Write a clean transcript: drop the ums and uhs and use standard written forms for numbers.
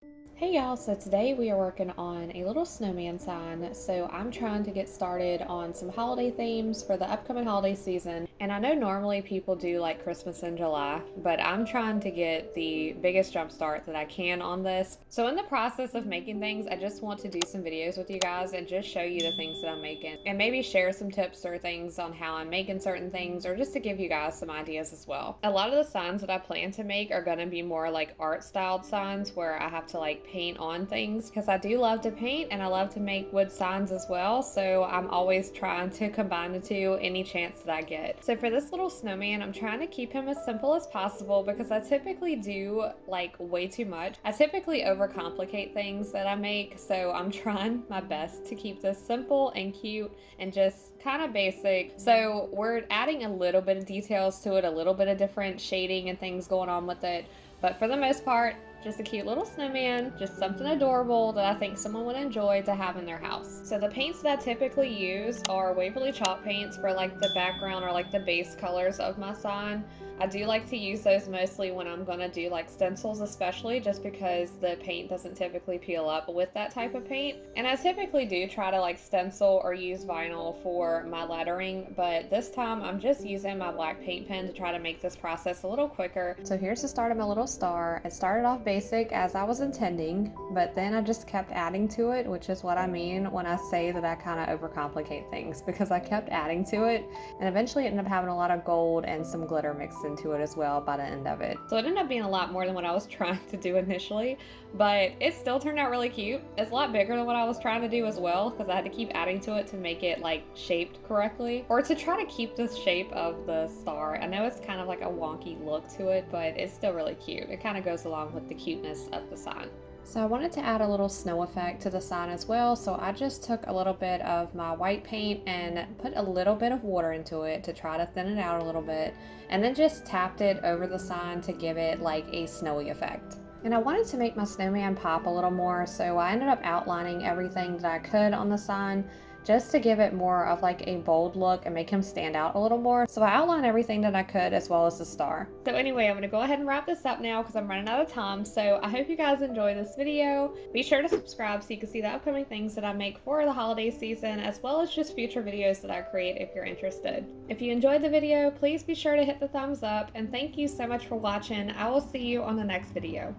Hey y'all, so today we are working on a little snowman sign. So I'm trying to get started on some holiday themes for the upcoming holiday season. And I know normally people do like Christmas in July, but I'm trying to get the biggest jump start that I can on this. So in the process of making things, I just want to do some videos with you guys and just show you the things that I'm making and maybe share some tips or things on how I'm making certain things or just to give you guys some ideas as well. A lot of the signs that I plan to make are going to be more like art styled signs where I have to like paint on things because I do love to paint and I love to make wood signs as well. So I'm always trying to combine the two any chance that I get. So for this little snowman, I'm trying to keep him as simple as possible because I typically do like way too much. I typically overcomplicate things that I make. So I'm trying my best to keep this simple and cute and just kind of basic. So we're adding a little bit of details to it, a little bit of different shading and things going on with it. But for the most part, just a cute little snowman, just something adorable that I think someone would enjoy to have in their house. So the paints that I typically use are Waverly chalk paints for like the background or like the base colors of my sign. I do like to use those mostly when I'm gonna do like stencils, especially just because the paint doesn't typically peel up with that type of paint. And I typically do try to like stencil or use vinyl for my lettering, but this time I'm just using my black paint pen to try to make this process a little quicker. So here's the start of my little star. It started off basic as I was intending, but then I just kept adding to it, which is what I mean when I say that I kind of overcomplicate things, because I kept adding to it and eventually it ended up having a lot of gold and some glitter mixed into it as well by the end of it. So it ended up being a lot more than what I was trying to do initially, but it still turned out really cute. It's a lot bigger than what I was trying to do as well because I had to keep adding to it to make it like shaped correctly or to try to keep the shape of the star. I know it's kind of like a wonky look to it, but it's still really cute. It kind of goes along with the cuteness of the sign. So I wanted to add a little snow effect to the sign as well, so I just took a little bit of my white paint and put a little bit of water into it to try to thin it out a little bit, and then just tapped it over the sign to give it like a snowy effect. And I wanted to make my snowman pop a little more, so I ended up outlining everything that I could on the sign just to give it more of like a bold look and make him stand out a little more. So I outlined everything that I could as well as the star. So anyway, I'm gonna go ahead and wrap this up now because I'm running out of time. So I hope you guys enjoy this video. Be sure to subscribe so you can see the upcoming things that I make for the holiday season, as well as just future videos that I create if you're interested. If you enjoyed the video, please be sure to hit the thumbs up, and thank you so much for watching. I will see you on the next video.